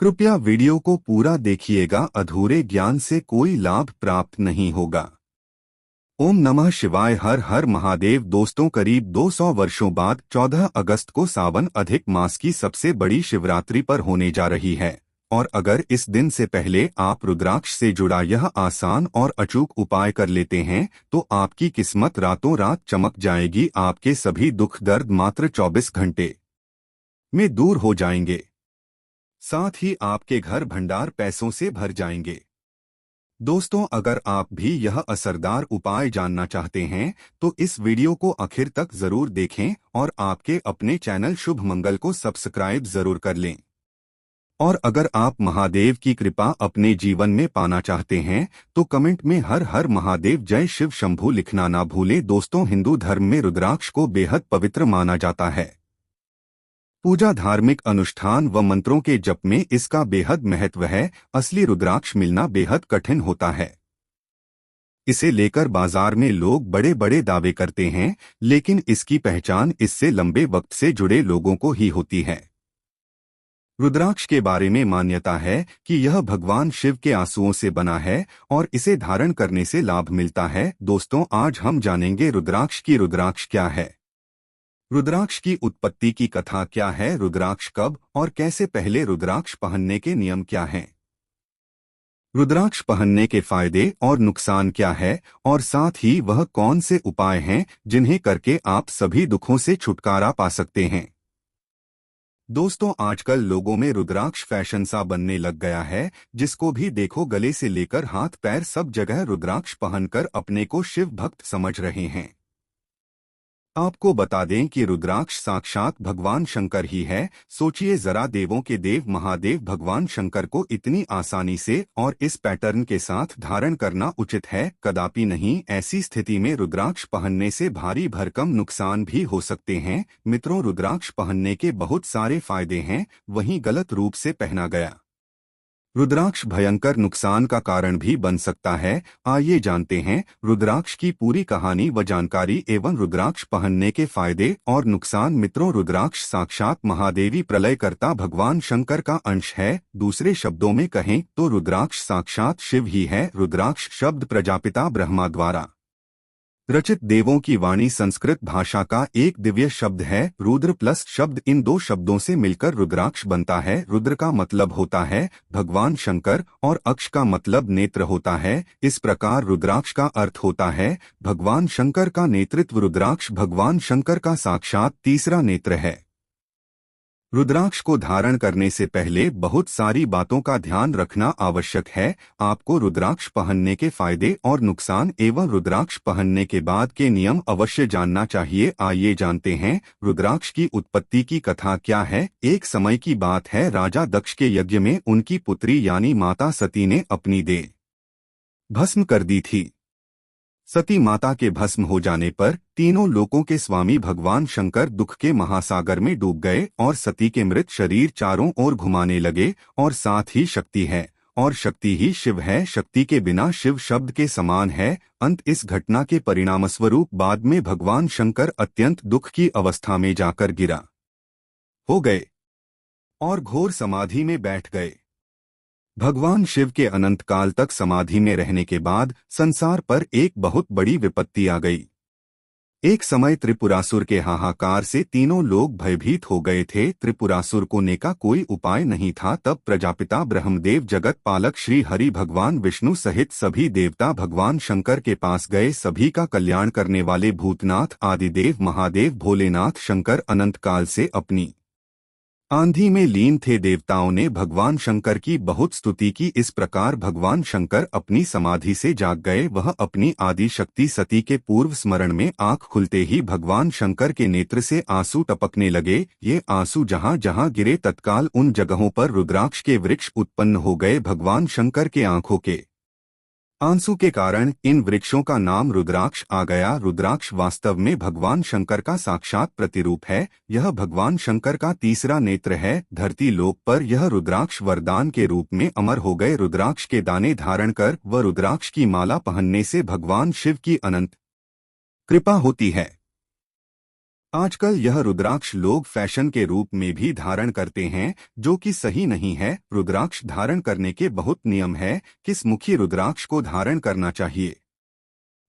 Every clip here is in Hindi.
कृपया वीडियो को पूरा देखिएगा, अधूरे ज्ञान से कोई लाभ प्राप्त नहीं होगा। ओम नमः शिवाय। हर हर महादेव। दोस्तों, करीब 200 वर्षों बाद 14 अगस्त को सावन अधिक मास की सबसे बड़ी शिवरात्रि पर होने जा रही है। और अगर इस दिन से पहले आप रुद्राक्ष से जुड़ा यह आसान और अचूक उपाय कर लेते हैं तो आपकी किस्मत रातों रात चमक जाएगी। आपके सभी दुख दर्द मात्र 24 घंटे में दूर हो जाएंगे। साथ ही आपके घर भंडार पैसों से भर जाएंगे। दोस्तों, अगर आप भी यह असरदार उपाय जानना चाहते हैं तो इस वीडियो को आखिर तक जरूर देखें और आपके अपने चैनल शुभ मंगल को सब्सक्राइब जरूर कर लें। और अगर आप महादेव की कृपा अपने जीवन में पाना चाहते हैं तो कमेंट में हर हर महादेव जय शिव शंभू लिखना ना भूलें। दोस्तों, हिंदू धर्म में रुद्राक्ष को बेहद पवित्र माना जाता है। पूजा, धार्मिक अनुष्ठान व मंत्रों के जप में इसका बेहद महत्व है। असली रुद्राक्ष मिलना बेहद कठिन होता है। इसे लेकर बाजार में लोग बड़े बड़े दावे करते हैं, लेकिन इसकी पहचान इससे लंबे वक्त से जुड़े लोगों को ही होती है। रुद्राक्ष के बारे में मान्यता है कि यह भगवान शिव के आंसुओं से बना है और इसे धारण करने से लाभ मिलता है। दोस्तों, आज हम जानेंगे रुद्राक्ष की रुद्राक्ष क्या है, रुद्राक्ष की उत्पत्ति की कथा क्या है, रुद्राक्ष कब और कैसे पहले, रुद्राक्ष पहनने के नियम क्या हैं, रुद्राक्ष पहनने के फायदे और नुकसान क्या है, और साथ ही वह कौन से उपाय हैं जिन्हें करके आप सभी दुखों से छुटकारा पा सकते हैं। दोस्तों, आजकल लोगों में रुद्राक्ष फैशन सा बनने लग गया है। जिसको भी देखो गले से लेकर हाथ पैर सब जगह रुद्राक्ष पहनकर अपने को शिव भक्त समझ रहे हैं। आपको बता दें कि रुद्राक्ष साक्षात भगवान शंकर ही है। सोचिए जरा, देवों के देव महादेव भगवान शंकर को इतनी आसानी से और इस पैटर्न के साथ धारण करना उचित है? कदापि नहीं। ऐसी स्थिति में रुद्राक्ष पहनने से भारी भरकम नुकसान भी हो सकते हैं। मित्रों, रुद्राक्ष पहनने के बहुत सारे फायदे हैं, वहीं गलत रूप से पहना गया रुद्राक्ष भयंकर नुकसान का कारण भी बन सकता है। आइए जानते हैं रुद्राक्ष की पूरी कहानी व जानकारी एवं रुद्राक्ष पहनने के फायदे और नुकसान। मित्रों, रुद्राक्ष साक्षात महादेवी प्रलयकर्ता भगवान शंकर का अंश है। दूसरे शब्दों में कहें तो रुद्राक्ष साक्षात शिव ही है। रुद्राक्ष शब्द प्रजापिता ब्रह्मा द्वारा रचित देवों की वाणी संस्कृत भाषा का एक दिव्य शब्द है। रुद्र प्लस शब्द, इन दो शब्दों से मिलकर रुद्राक्ष बनता है। रुद्र का मतलब होता है भगवान शंकर और अक्ष का मतलब नेत्र होता है। इस प्रकार रुद्राक्ष का अर्थ होता है भगवान शंकर का नेतृत्व। रुद्राक्ष भगवान शंकर का साक्षात तीसरा नेत्र है। रुद्राक्ष को धारण करने से पहले बहुत सारी बातों का ध्यान रखना आवश्यक है। आपको रुद्राक्ष पहनने के फायदे और नुकसान एवं रुद्राक्ष पहनने के बाद के नियम अवश्य जानना चाहिए। आइए जानते हैं रुद्राक्ष की उत्पत्ति की कथा क्या है। एक समय की बात है, राजा दक्ष के यज्ञ में उनकी पुत्री यानी माता सती ने अपनी देह भस्म कर दी थी। सती माता के भस्म हो जाने पर तीनों लोकों के स्वामी भगवान शंकर दुख के महासागर में डूब गए और सती के मृत शरीर चारों ओर घुमाने लगे। और साथ ही शक्ति है और शक्ति ही शिव है, शक्ति के बिना शिव शब्द के समान है। अंत इस घटना के परिणामस्वरूप बाद में भगवान शंकर अत्यंत दुख की अवस्था में जाकर गिरा हो गए और घोर समाधि में बैठ गए। भगवान शिव के अनंत काल तक समाधि में रहने के बाद संसार पर एक बहुत बड़ी विपत्ति आ गई। एक समय त्रिपुरासुर के हाहाकार से तीनों लोग भयभीत हो गए थे। त्रिपुरासुर को ने का कोई उपाय नहीं था। तब प्रजापिता ब्रह्मदेव, जगत पालक श्री हरि, भगवान विष्णु सहित सभी देवता भगवान शंकर के पास गए। सभी का कल्याण करने वाले भूतनाथ आदिदेव महादेव भोलेनाथ शंकर अनंत काल से अपनी आंधी में लीन थे। देवताओं ने भगवान शंकर की बहुत स्तुति की। इस प्रकार भगवान शंकर अपनी समाधि से जाग गए। वह अपनी आदि शक्ति सती के पूर्व स्मरण में आंख खुलते ही भगवान शंकर के नेत्र से आंसू टपकने लगे। ये आंसू जहां जहां गिरे तत्काल उन जगहों पर रुद्राक्ष के वृक्ष उत्पन्न हो गए। भगवान शंकर के आंखों के आंसू के कारण इन वृक्षों का नाम रुद्राक्ष आ गया। रुद्राक्ष वास्तव में भगवान शंकर का साक्षात प्रतिरूप है। यह भगवान शंकर का तीसरा नेत्र है। धरती लोक पर यह रुद्राक्ष वरदान के रूप में अमर हो गए। रुद्राक्ष के दाने धारण कर व रुद्राक्ष की माला पहनने से भगवान शिव की अनंत कृपा होती है। आजकल यह रुद्राक्ष लोग फैशन के रूप में भी धारण करते हैं, जो कि सही नहीं है। रुद्राक्ष धारण करने के बहुत नियम है। किस मुखी रुद्राक्ष को धारण करना चाहिए,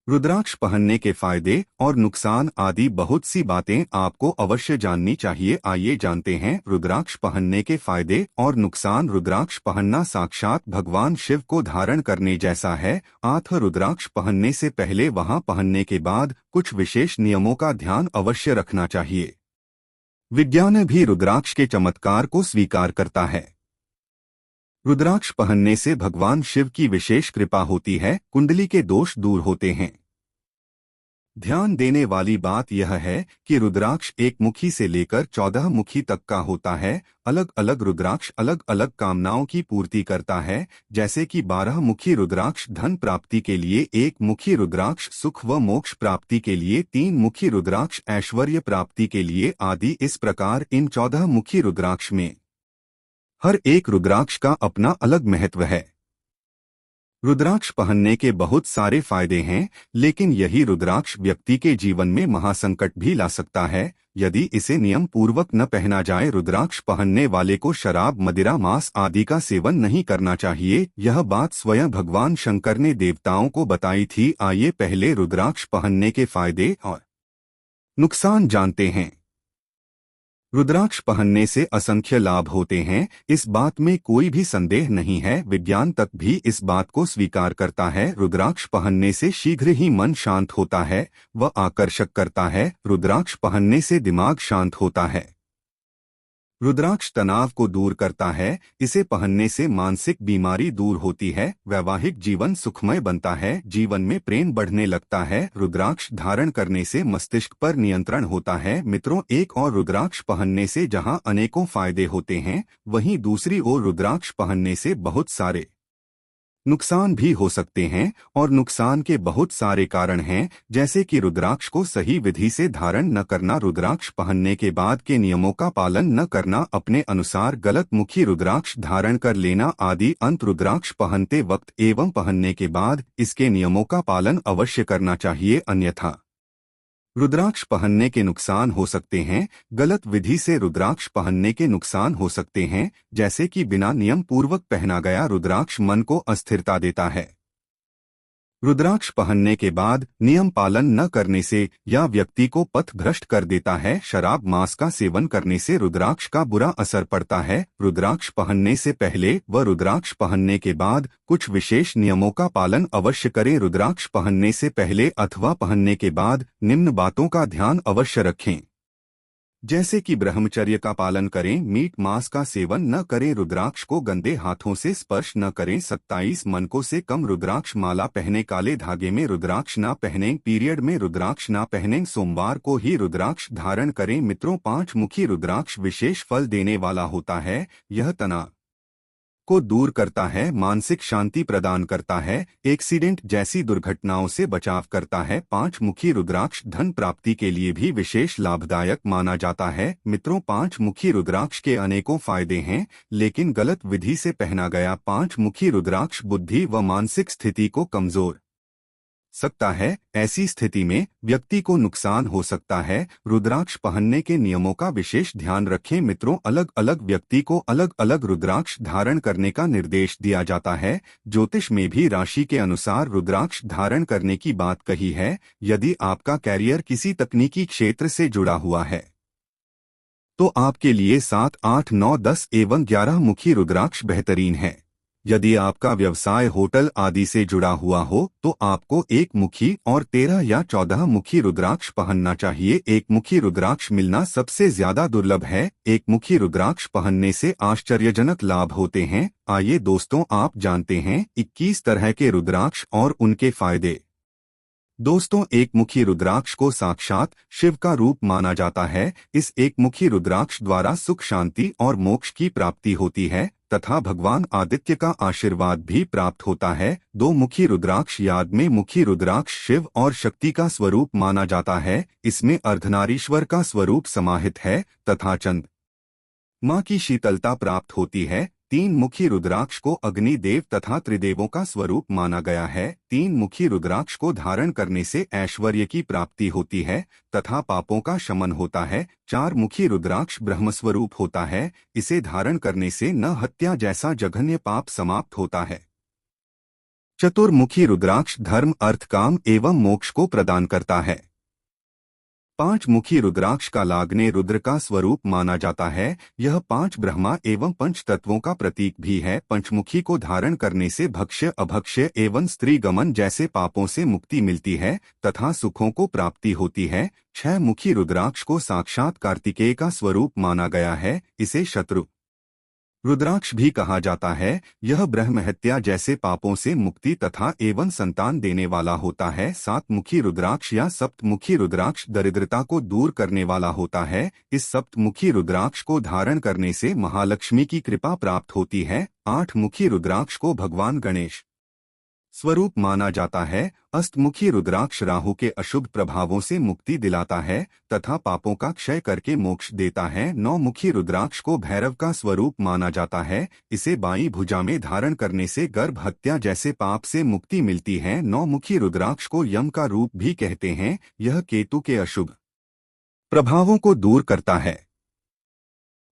रुद्राक्ष पहनने के फायदे और नुकसान आदि बहुत सी बातें आपको अवश्य जाननी चाहिए। आइए जानते हैं रुद्राक्ष पहनने के फायदे और नुकसान। रुद्राक्ष पहनना साक्षात भगवान शिव को धारण करने जैसा है। रुद्राक्ष पहनने से पहले वहां पहनने के बाद कुछ विशेष नियमों का ध्यान अवश्य रखना चाहिए। विज्ञान भी रुद्राक्ष के चमत्कार को स्वीकार करता है। रुद्राक्ष पहनने से भगवान शिव की विशेष कृपा होती है, कुंडली के दोष दूर होते हैं। ध्यान देने वाली बात यह है कि रुद्राक्ष एक मुखी से लेकर 14 मुखी तक का होता है। अलग अलग रुद्राक्ष अलग अलग कामनाओं की पूर्ति करता है, जैसे कि 12 मुखी रुद्राक्ष धन प्राप्ति के लिए, 1 मुखी रुद्राक्ष सुख व मोक्ष प्राप्ति के लिए, 3 मुखी रुद्राक्ष ऐश्वर्य प्राप्ति के लिए आदि। इस प्रकार इन 14 मुखी रुद्राक्ष में हर एक रुद्राक्ष का अपना अलग महत्व है। रुद्राक्ष पहनने के बहुत सारे फायदे हैं, लेकिन यही रुद्राक्ष व्यक्ति के जीवन में महासंकट भी ला सकता है यदि इसे नियम पूर्वक न पहना जाए। रुद्राक्ष पहनने वाले को शराब, मदिरा, मांस आदि का सेवन नहीं करना चाहिए। यह बात स्वयं भगवान शंकर ने देवताओं को बताई थी। आइए पहले रुद्राक्ष पहनने के फायदे और नुकसान जानते हैं। रुद्राक्ष पहनने से असंख्य लाभ होते हैं, इस बात में कोई भी संदेह नहीं है। विज्ञान तक भी इस बात को स्वीकार करता है। रुद्राक्ष पहनने से शीघ्र ही मन शांत होता है व आकर्षक करता है। रुद्राक्ष पहनने से दिमाग शांत होता है। रुद्राक्ष तनाव को दूर करता है। इसे पहनने से मानसिक बीमारी दूर होती है। वैवाहिक जीवन सुखमय बनता है। जीवन में प्रेम बढ़ने लगता है। रुद्राक्ष धारण करने से मस्तिष्क पर नियंत्रण होता है। मित्रों, एक और रुद्राक्ष पहनने से जहां अनेकों फायदे होते हैं, वहीं दूसरी ओर रुद्राक्ष पहनने से बहुत सारे नुकसान भी हो सकते हैं। और नुकसान के बहुत सारे कारण हैं, जैसे कि रुद्राक्ष को सही विधि से धारण न करना, रुद्राक्ष पहनने के बाद के नियमों का पालन न करना, अपने अनुसार गलत मुखी रुद्राक्ष धारण कर लेना आदि। अंत रुद्राक्ष पहनते वक्त एवं पहनने के बाद इसके नियमों का पालन अवश्य करना चाहिए, अन्यथा रुद्राक्ष पहनने के नुकसान हो सकते हैं। गलत विधि से रुद्राक्ष पहनने के नुकसान हो सकते हैं, जैसे कि बिना नियम पूर्वक पहना गया रुद्राक्ष मन को अस्थिरता देता है। रुद्राक्ष पहनने के बाद नियम पालन न करने से यह व्यक्ति को पथ भ्रष्ट कर देता है। शराब, मांस का सेवन करने से रुद्राक्ष का बुरा असर पड़ता है। रुद्राक्ष पहनने से पहले व रुद्राक्ष पहनने के बाद कुछ विशेष नियमों का पालन अवश्य करें। रुद्राक्ष पहनने से पहले अथवा पहनने के बाद निम्न बातों का ध्यान अवश्य रखें, जैसे कि ब्रह्मचर्य का पालन करें, मीट मांस का सेवन न करें, रुद्राक्ष को गंदे हाथों से स्पर्श न करें, 27 मनकों से कम रुद्राक्ष माला पहने, काले धागे में रुद्राक्ष न पहने, पीरियड में रुद्राक्ष न पहने, सोमवार को ही रुद्राक्ष धारण करें। मित्रों, 5 मुखी रुद्राक्ष विशेष फल देने वाला होता है। यह तनाव को दूर करता है, मानसिक शांति प्रदान करता है, एक्सीडेंट जैसी दुर्घटनाओं से बचाव करता है। 5 मुखी रुद्राक्ष धन प्राप्ति के लिए भी विशेष लाभदायक माना जाता है। मित्रों, 5 मुखी रुद्राक्ष के अनेकों फायदे हैं, लेकिन गलत विधि से पहना गया 5 मुखी रुद्राक्ष बुद्धि व मानसिक स्थिति को कमजोर सकता है। ऐसी स्थिति में व्यक्ति को नुकसान हो सकता है। रुद्राक्ष पहनने के नियमों का विशेष ध्यान रखें। मित्रों, अलग अलग व्यक्ति को अलग अलग रुद्राक्ष धारण करने का निर्देश दिया जाता है। ज्योतिष में भी राशि के अनुसार रुद्राक्ष धारण करने की बात कही है। यदि आपका कैरियर किसी तकनीकी क्षेत्र से जुड़ा हुआ है तो आपके लिए 7, 8, 9, 10 एवं 11 मुखी रुद्राक्ष बेहतरीन है। यदि आपका व्यवसाय होटल आदि से जुड़ा हुआ हो तो आपको 1 मुखी और 13 या 14 मुखी रुद्राक्ष पहनना चाहिए। 1 मुखी रुद्राक्ष मिलना सबसे ज्यादा दुर्लभ है। 1 मुखी रुद्राक्ष पहनने से आश्चर्यजनक लाभ होते हैं। आइए दोस्तों, आप जानते हैं 21 तरह के रुद्राक्ष और उनके फायदे। दोस्तों, 1 मुखी रुद्राक्ष को साक्षात शिव का रूप माना जाता है। इस 1 मुखी रुद्राक्ष द्वारा सुख, शांति और मोक्ष की प्राप्ति होती है तथा भगवान आदित्य का आशीर्वाद भी प्राप्त होता है। 2 मुखी रुद्राक्ष याद में मुखी रुद्राक्ष शिव और शक्ति का स्वरूप माना जाता है। इसमें अर्धनारीश्वर का स्वरूप समाहित है तथा चंद माँ की शीतलता प्राप्त होती है। तीन मुखी रुद्राक्ष को अग्नि देव तथा त्रिदेवों का स्वरूप माना गया है। तीन मुखी रुद्राक्ष को धारण करने से ऐश्वर्य की प्राप्ति होती है तथा पापों का शमन होता है। चार मुखी रुद्राक्ष ब्रह्मस्वरूप होता है, इसे धारण करने से न हत्या जैसा जघन्य पाप समाप्त होता है। चतुर्मुखी रुद्राक्ष धर्म, अर्थ, काम एवं मोक्ष को प्रदान करता है। पांच मुखी रुद्राक्ष का लाग्ने रुद्र का स्वरूप माना जाता है। यह पांच ब्रह्मा एवं पंच तत्वों का प्रतीक भी है। पंचमुखी को धारण करने से भक्ष्य, अभक्ष्य एवं स्त्री गमन जैसे पापों से मुक्ति मिलती है तथा सुखों को प्राप्ति होती है। छह मुखी रुद्राक्ष को साक्षात कार्तिकेय का स्वरूप माना गया है। इसे शत्रु रुद्राक्ष भी कहा जाता है। यह ब्रह्महत्या जैसे पापों से मुक्ति तथा एवं संतान देने वाला होता है। सात मुखी रुद्राक्ष या सप्तमुखी रुद्राक्ष दरिद्रता को दूर करने वाला होता है। इस सप्तमुखी रुद्राक्ष को धारण करने से महालक्ष्मी की कृपा प्राप्त होती है। आठ मुखी रुद्राक्ष को भगवान गणेश स्वरूप माना जाता है। अष्टमुखी रुद्राक्ष राहु के अशुभ प्रभावों से मुक्ति दिलाता है तथा पापों का क्षय करके मोक्ष देता है। नौ मुखी रुद्राक्ष को भैरव का स्वरूप माना जाता है। इसे बाईं भुजा में धारण करने से गर्भ हत्या जैसे पाप से मुक्ति मिलती है। नौ मुखी रुद्राक्ष को यम का रूप भी कहते हैं। यह केतु के अशुभ प्रभावों को दूर करता है।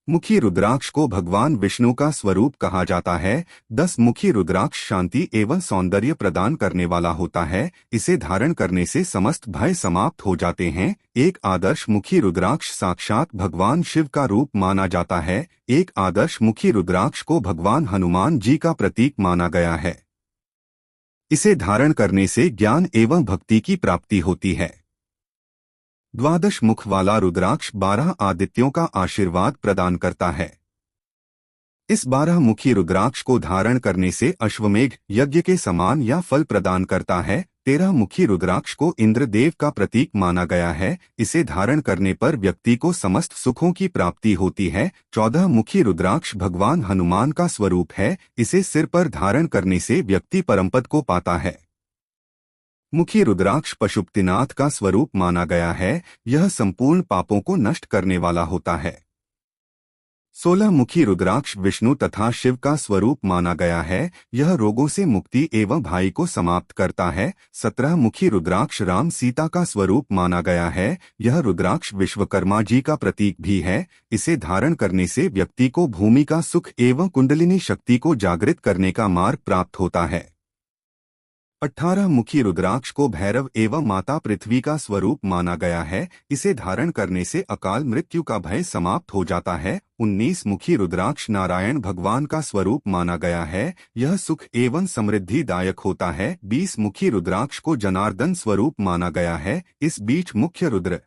मुखी रुद्राक्ष को भगवान विष्णु का स्वरूप कहा जाता है। 10 मुखी रुद्राक्ष शांति एवं सौंदर्य प्रदान करने वाला होता है। इसे धारण करने से समस्त भय समाप्त हो जाते हैं। एक आदर्श मुखी रुद्राक्ष साक्षात भगवान शिव का रूप माना जाता है। एक आदर्श मुखी रुद्राक्ष को भगवान हनुमान जी का प्रतीक माना गया है। इसे धारण करने से ज्ञान एवं भक्ति की प्राप्ति होती है। 12 मुख वाला रुद्राक्ष 12 आदित्यों का आशीर्वाद प्रदान करता है। इस 12 मुखी रुद्राक्ष को धारण करने से अश्वमेघ यज्ञ के समान या फल प्रदान करता है। 13 मुखी रुद्राक्ष को इंद्रदेव का प्रतीक माना गया है। इसे धारण करने पर व्यक्ति को समस्त सुखों की प्राप्ति होती है। 14 मुखी रुद्राक्ष भगवान हनुमान का स्वरूप है। इसे सिर पर धारण करने से व्यक्ति परमपद को पाता है। मुखी रुद्राक्ष पशुपतिनाथ का स्वरूप माना गया है। यह संपूर्ण पापों को नष्ट करने वाला होता है। 16 मुखी रुद्राक्ष विष्णु तथा शिव का स्वरूप माना गया है। यह रोगों से मुक्ति एवं भय को समाप्त करता है। 17 मुखी रुद्राक्ष राम सीता का स्वरूप माना गया है। यह रुद्राक्ष विश्वकर्मा जी का प्रतीक भी है। इसे धारण करने से व्यक्ति को भूमि का सुख एवं कुंडलिनी शक्ति को जागृत करने का मार्ग प्राप्त होता है। 18 मुखी रुद्राक्ष को भैरव एवं माता पृथ्वी का स्वरूप माना गया है। इसे धारण करने से अकाल मृत्यु का भय समाप्त हो जाता है। 19 मुखी रुद्राक्ष नारायण भगवान का स्वरूप माना गया है। यह सुख एवं समृद्धि दायक होता है। 20 मुखी रुद्राक्ष को जनार्दन स्वरूप माना गया है। इस बीच मुख्य रुद्र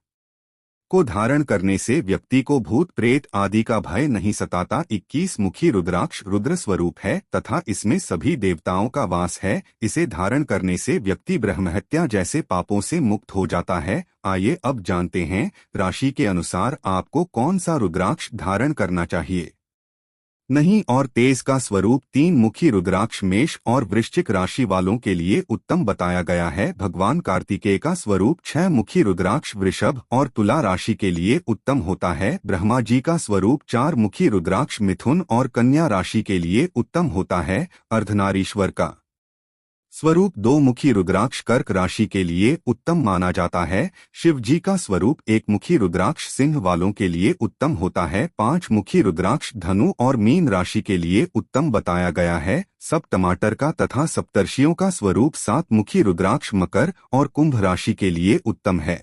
को धारण करने से व्यक्ति को भूत प्रेत आदि का भय नहीं सताता। 21 मुखी रुद्राक्ष रुद्र स्वरूप है तथा इसमें सभी देवताओं का वास है। इसे धारण करने से व्यक्ति ब्रह्महत्या जैसे पापों से मुक्त हो जाता है। आइए अब जानते हैं राशि के अनुसार आपको कौन सा रुद्राक्ष धारण करना चाहिए। नहीं और तेज का स्वरूप 3 मुखी रुद्राक्ष मेष और वृश्चिक राशि वालों के लिए उत्तम बताया गया है। भगवान कार्तिकेय का स्वरूप 6 मुखी रुद्राक्ष वृषभ और तुला राशि के लिए उत्तम होता है। ब्रह्मा जी का स्वरूप 4 मुखी रुद्राक्ष मिथुन और कन्या राशि के लिए उत्तम होता है। अर्धनारीश्वर का स्वरूप 2 मुखी रुद्राक्ष कर्क राशि के लिए उत्तम माना जाता है। शिव जी का स्वरूप 1 मुखी रुद्राक्ष सिंह वालों के लिए उत्तम होता है। 5 मुखी रुद्राक्ष धनु और मीन राशि के लिए उत्तम बताया गया है। सब टमाटर का तथा सप्तर्षियों का स्वरूप 7 मुखी रुद्राक्ष मकर और कुंभ राशि के लिए उत्तम है।